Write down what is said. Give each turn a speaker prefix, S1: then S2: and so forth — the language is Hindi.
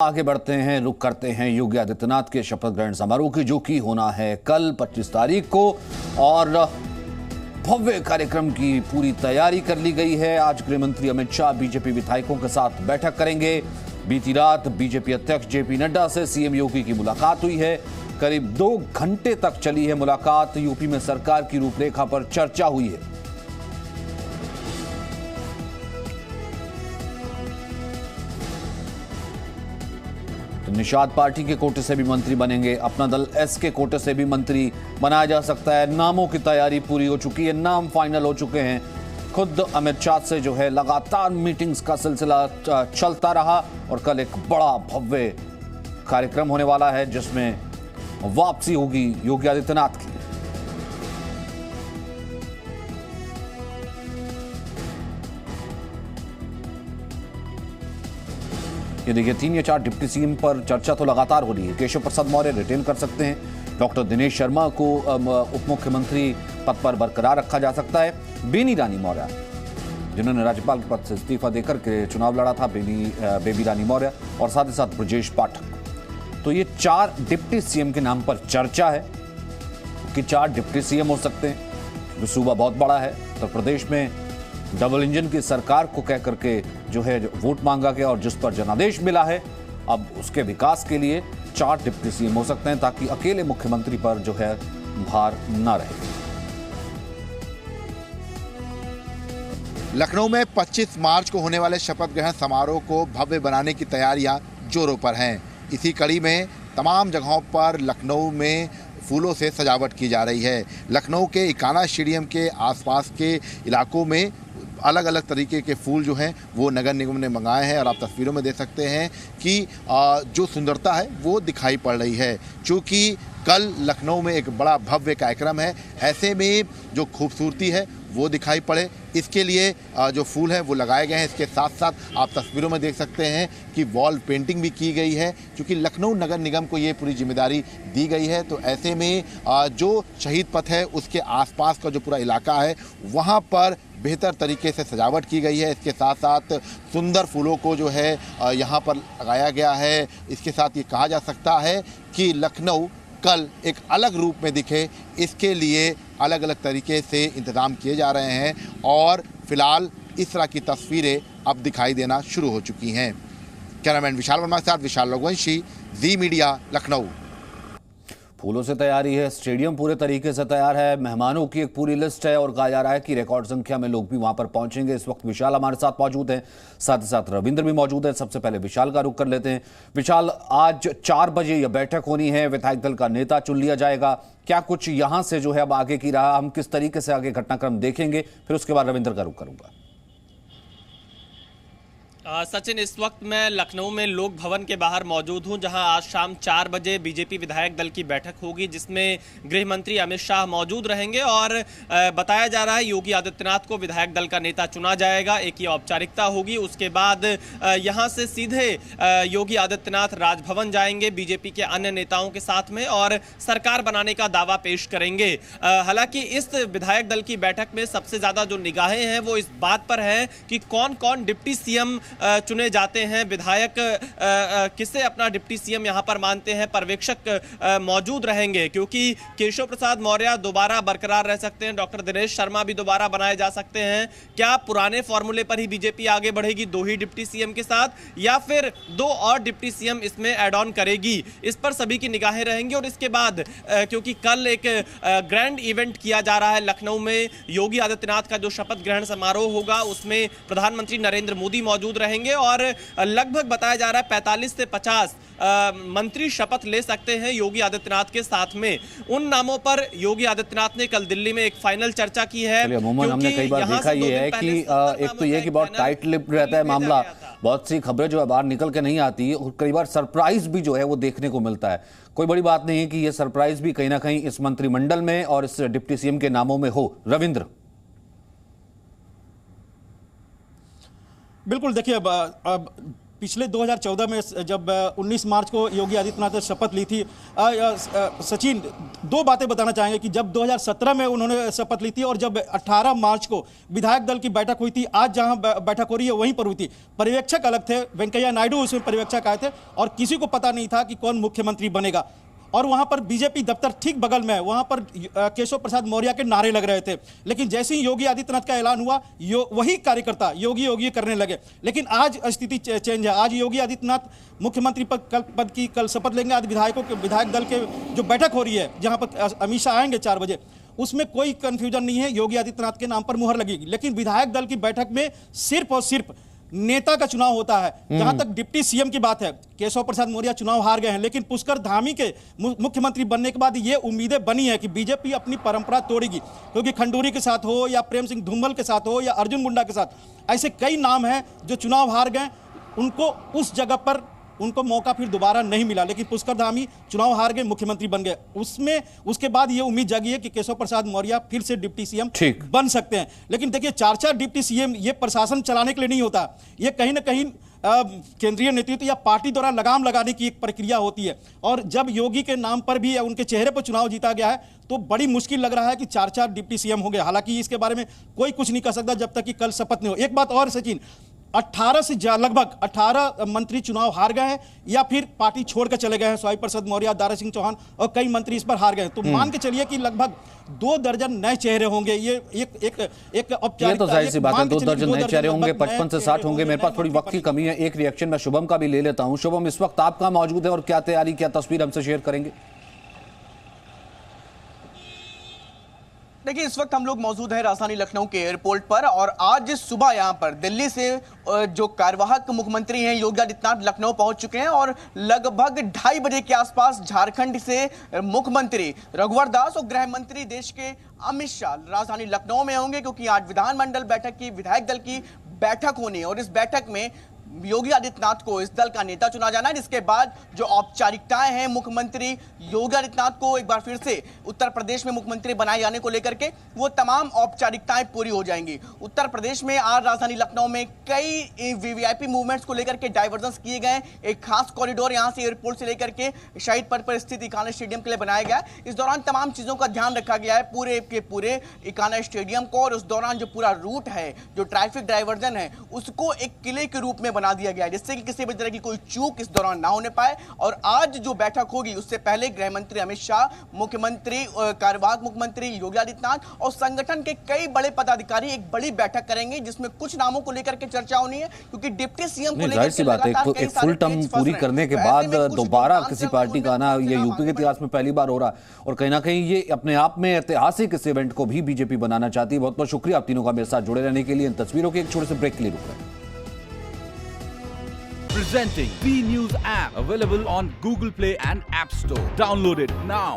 S1: आगे बढ़ते हैं, रुक करते हैं योगी आदित्यनाथ के शपथ ग्रहण समारोह की, जो कि होना है कल 25 तारीख को। और भव्य कार्यक्रम की पूरी तैयारी कर ली गई है। आज गृह मंत्री अमित शाह बीजेपी विधायकों के साथ बैठक करेंगे। बीती रात बीजेपी अध्यक्ष जेपी नड्डा से सीएम योगी की मुलाकात हुई है। करीब 2 घंटे तक चली है मुलाकात। यूपी में सरकार की रूपरेखा पर चर्चा हुई है। तो निषाद पार्टी के कोटे से भी मंत्री बनेंगे, अपना दल एस के कोटे से भी मंत्री बनाया जा सकता है। नामों की तैयारी पूरी हो चुकी है, नाम फाइनल हो चुके हैं। खुद अमित शाह से जो है लगातार मीटिंग्स का सिलसिला चलता रहा और कल एक बड़ा भव्य कार्यक्रम होने वाला है जिसमें वापसी होगी योगी आदित्यनाथ की। ये देखिए 3 या 4 डिप्टी सीएम पर चर्चा तो लगातार हो रही है। केशव प्रसाद मौर्य रिटेन कर सकते हैं, डॉक्टर दिनेश शर्मा को उप मुख्यमंत्री पद पर बरकरार रखा जा सकता है। बेनी रानी मौर्य जिन्होंने राज्यपाल के पद से इस्तीफा देकर के चुनाव लड़ा था, बेबी रानी मौर्य, और साथ ही साथ ब्रजेश पाठक। तो ये 4 डिप्टी सीएम के नाम पर चर्चा है कि 4 डिप्टी सीएम हो सकते हैं, क्योंकि सूबा बहुत बड़ा है। उत्तर प्रदेश में डबल इंजन की सरकार को कह करके जो है वोट मांगा गया और जिस पर जनादेश मिला है, अब उसके विकास के लिए 4 डिप्टी सीएम हो सकते हैं ताकि अकेले मुख्यमंत्री पर जो है भार न रहे।
S2: लखनऊ में 25 मार्च को होने वाले शपथ ग्रहण समारोह को भव्य बनाने की तैयारियां जोरों पर हैं। इसी कड़ी में तमाम जगहों पर लखनऊ में फूलों से सजावट की जा रही है। लखनऊ के इकाना स्टेडियम के आसपास के इलाकों में अलग अलग तरीके के फूल जो हैं वो नगर निगम ने मंगाए हैं और आप तस्वीरों में देख सकते हैं कि जो सुंदरता है वो दिखाई पड़ रही है। चूँकि कल लखनऊ में एक बड़ा भव्य कार्यक्रम है, ऐसे में जो खूबसूरती है वो दिखाई पड़े, इसके लिए जो फूल हैं वो लगाए गए हैं। इसके साथ साथ आप तस्वीरों में देख सकते हैं कि वॉल पेंटिंग भी की गई है, क्योंकि लखनऊ नगर निगम को ये पूरी जिम्मेदारी दी गई है। तो ऐसे में जो शहीद पथ है उसके आसपास का जो पूरा इलाका है वहाँ पर बेहतर तरीके से सजावट की गई है। इसके साथ साथ सुंदर फूलों को जो है यहाँ पर लगाया गया है। इसके साथ ये कहा जा सकता है कि लखनऊ कल एक अलग रूप में दिखे, इसके लिए अलग अलग तरीके से इंतज़ाम किए जा रहे हैं और फिलहाल इस तरह की तस्वीरें अब दिखाई देना शुरू हो चुकी हैं। कैमरामैन विशाल वर्मा के साथ विशाल रघुवंशी, जी मीडिया, लखनऊ।
S1: फूलों से तैयारी है, स्टेडियम पूरे तरीके से तैयार है, मेहमानों की एक पूरी लिस्ट है और कहा जा रहा है कि रिकॉर्ड संख्या में लोग भी वहां पर पहुंचेंगे। इस वक्त विशाल हमारे साथ मौजूद हैं, साथ ही साथ रविंद्र भी मौजूद है। सबसे पहले विशाल का रुख कर लेते हैं। विशाल, आज 4 बजे यह बैठक होनी है, विधायक दल का नेता चुन लिया जाएगा। क्या कुछ यहां से जो है अब आगे की रहा, हम किस तरीके से आगे घटनाक्रम देखेंगे, फिर उसके बाद रविंद्र का रुख करूंगा।
S3: सचिन, इस वक्त मैं लखनऊ में लोक भवन के बाहर मौजूद हूं, जहां आज शाम 4 बजे बीजेपी विधायक दल की बैठक होगी, जिसमें गृह मंत्री अमित शाह मौजूद रहेंगे और बताया जा रहा है योगी आदित्यनाथ को विधायक दल का नेता चुना जाएगा। एक ये औपचारिकता होगी। उसके बाद यहां से सीधे योगी आदित्यनाथ राजभवन जाएंगे बीजेपी के अन्य नेताओं के साथ में और सरकार बनाने का दावा पेश करेंगे। हालांकि इस विधायक दल की बैठक में सबसे ज्यादा जो निगाहें हैं वो इस बात पर है कि कौन कौन डिप्टी सीएम चुने जाते हैं, विधायक किसे अपना डिप्टी सीएम यहां पर मानते हैं। पर्यवेक्षक मौजूद रहेंगे क्योंकि केशव प्रसाद मौर्य दोबारा बरकरार रह सकते हैं, डॉक्टर दिनेश शर्मा भी दोबारा बनाए जा सकते हैं। क्या पुराने फॉर्मूले पर ही बीजेपी आगे बढ़ेगी 2 ही डिप्टी सीएम के साथ, या फिर 2 और डिप्टी सीएम इसमें ऐड ऑन करेगी? इस पर सभी की निगाहें रहेंगी। और इसके बाद क्योंकि कल एक ग्रैंड इवेंट किया जा रहा है लखनऊ में, योगी आदित्यनाथ का जो शपथ ग्रहण समारोह होगा उसमें प्रधानमंत्री नरेंद्र मोदी मौजूद रहेंगे और लगभग बताया जा रहा है 45 से 50 मंत्री शपथ ले सकते हैं योगी आदित्यनाथ के साथ में। उन नामों पर योगी आदित्यनाथ ने कल दिल्ली में एक फाइनल चर्चा की है।
S1: अमूमन हमने कई बार देखा ये है कि एक तो ये कि बहुत टाइट लिप्ड रहता है मामला, बहुत सी खबरें जो है बाहर निकल के नहीं आती और कई बार सरप्राइज भी जो है वो देखने को मिलता है। कोई बड़ी बात नहीं है कि ये सरप्राइज भी कहीं ना कहीं इस मंत्रिमंडल में और इस डिप्टी सीएम के नामों में हो। रविंद्र,
S4: बिल्कुल, देखिए अब पिछले 2014 में जब 19 मार्च को योगी आदित्यनाथ ने शपथ ली थी, सचिन, दो बातें बताना चाहेंगे कि जब 2017 में उन्होंने शपथ ली थी और जब 18 मार्च को विधायक दल की बैठक हुई थी, आज जहां बैठक हो रही है वहीं पर हुई थी। पर्यवेक्षक अलग थे, वेंकैया नायडू उसमें पर्यवेक्षक आए थे और किसी को पता नहीं था कि कौन मुख्यमंत्री बनेगा। और वहां पर बीजेपी दफ्तर ठीक बगल में है, वहां पर केशव प्रसाद मौर्य के नारे लग रहे थे। लेकिन जैसे ही योगी आदित्यनाथ का ऐलान हुआ, वही कार्यकर्ता योगी योगी करने लगे। लेकिन आज स्थिति चेंज है। आज योगी आदित्यनाथ मुख्यमंत्री पद की कल शपथ लेंगे। आज विधायक दल के जो बैठक हो रही है, जहां पर अमित शाह आएंगे 4 बजे, उसमें कोई कंफ्यूजन नहीं है, योगी आदित्यनाथ के नाम पर मुहर लगेगी। लेकिन विधायक दल की बैठक में सिर्फ और सिर्फ नेता का चुनाव होता है। जहां तक डिप्टी सीएम की बात है, केशव प्रसाद मौर्य चुनाव हार गए हैं, लेकिन पुष्कर धामी के मुख्यमंत्री बनने के बाद ये उम्मीदें बनी है कि बीजेपी अपनी परंपरा तोड़ेगी, क्योंकि खंडूरी के साथ हो या प्रेम सिंह धूमल के साथ हो या अर्जुन मुंडा के साथ, ऐसे कई नाम हैं जो चुनाव हार गए, उनको उस जगह पर उनको मौका फिर दोबारा नहीं मिला। लेकिन पुष्कर धामी चुनाव हार गए, मुख्यमंत्री बन गए। उसके बाद ये उम्मीद जागी है कि केशव प्रसाद मौर्य फिर से डिप्टी सीएम बन सकते हैं। लेकिन देखिए, 4 डिप्टी सीएम ये प्रशासन चलाने के लिए नहीं होता, ये कहीं ना कहीं केंद्रीय नेतृत्व या पार्टी द्वारा लगाम लगाने की एक प्रक्रिया होती है। और जब योगी के नाम पर भी या उनके चेहरे पर चुनाव जीता गया है, तो बड़ी मुश्किल लग रहा है कि 4 डिप्टी सीएम होंगे। हालांकि इसके बारे में कोई कुछ नहीं कह सकता जब तक कि कल शपथ नहीं हो। एक बात और सचिन, 18 से लगभग 18 मंत्री चुनाव हार गए हैं या फिर पार्टी छोड़कर चले गए हैं। स्वामी प्रसाद मौर्य, दारा सिंह चौहान और कई मंत्री इस पर हार गए हैं। तो मान के चलिए कि लगभग 2 दर्जन नए चेहरे होंगे। ये एक
S1: ये तो जाहिर सी बात है, 2 दर्जन नए चेहरे होंगे, 55 से 60 होंगे। मेरे पास थोड़ी वक्त की कमी है। एक रिएक्शन मैं शुभम का भी ले लेता हूं। शुभम, इस वक्त आप कहां मौजूद है और क्या तैयारी, क्या तस्वीर हमसे शेयर करेंगे?
S5: देखिए, इस वक्त हम लोग मौजूद हैं राजधानी लखनऊ के एयरपोर्ट पर और आज सुबह यहां पर दिल्ली से जो कार्यवाहक मुख्यमंत्री हैं योगी आदित्यनाथ लखनऊ पहुंच चुके हैं और लगभग 2:30 बजे के आसपास झारखंड से मुख्यमंत्री रघुवर दास और गृह मंत्री देश के अमित शाह राजधानी लखनऊ में होंगे, क्योंकि आज विधानमंडल बैठक की विधायक दल की बैठक होनी है और इस बैठक में योगी आदित्यनाथ को इस दल का नेता चुना जाना है। जिसके बाद जो औपचारिकताएं हैं, मुख्यमंत्री योगी आदित्यनाथ को एक बार फिर से उत्तर प्रदेश में मुख्यमंत्री बनाए जाने को लेकर के वो तमाम औपचारिकताएं पूरी हो जाएंगी। उत्तर प्रदेश में आज राजधानी लखनऊ में कई वीवीआईपी मूवमेंट्स को लेकर के डाइवर्जन किए गए। एक खास कॉरिडोर यहां से एयरपोर्ट से लेकर के शहीद पथ पर स्थित इकाना स्टेडियम के लिए बनाया गया। इस दौरान तमाम चीजों का ध्यान रखा गया है पूरे के पूरे इकाना स्टेडियम को, और उस दौरान जो पूरा रूट है, जो ट्रैफिक डाइवर्जन है, उसको एक किले के रूप में बना दिया गया है, जिससे कि किसी भी तरह की कोई चूक इस दौरान ना होने पाए। और आज जो बैठक होगी उससे पहले गृह मंत्री अमित शाह, मुख्यमंत्री कार्यवाहक मुख्यमंत्री योगी आदित्यनाथ और संगठन के कई बड़े पदाधिकारी एक बड़ी बैठक करेंगे, जिसमें कुछ नामों को लेकर के चर्चा होनी है, क्योंकि डिप्टी सीएम को लेकर
S1: के लगातार एक फुल टर्म पूरी करने के बाद दोबारा किसी पार्टी का आना, ये यूपी के इतिहास में पहली बार हो रहा है और कहीं ना कहीं ये अपने आप में ऐतिहासिक इस इवेंट को भी बीजेपी बनाना चाहती है। बहुत बहुत शुक्रिया आप तीनों का मेरे साथ जुड़े रहने के लिए। इन तस्वीरों के एक छोटे से ब्रेक के लिए रुक रहे हैं।
S6: Presenting B News app, available on Google Play and App Store. Download it now.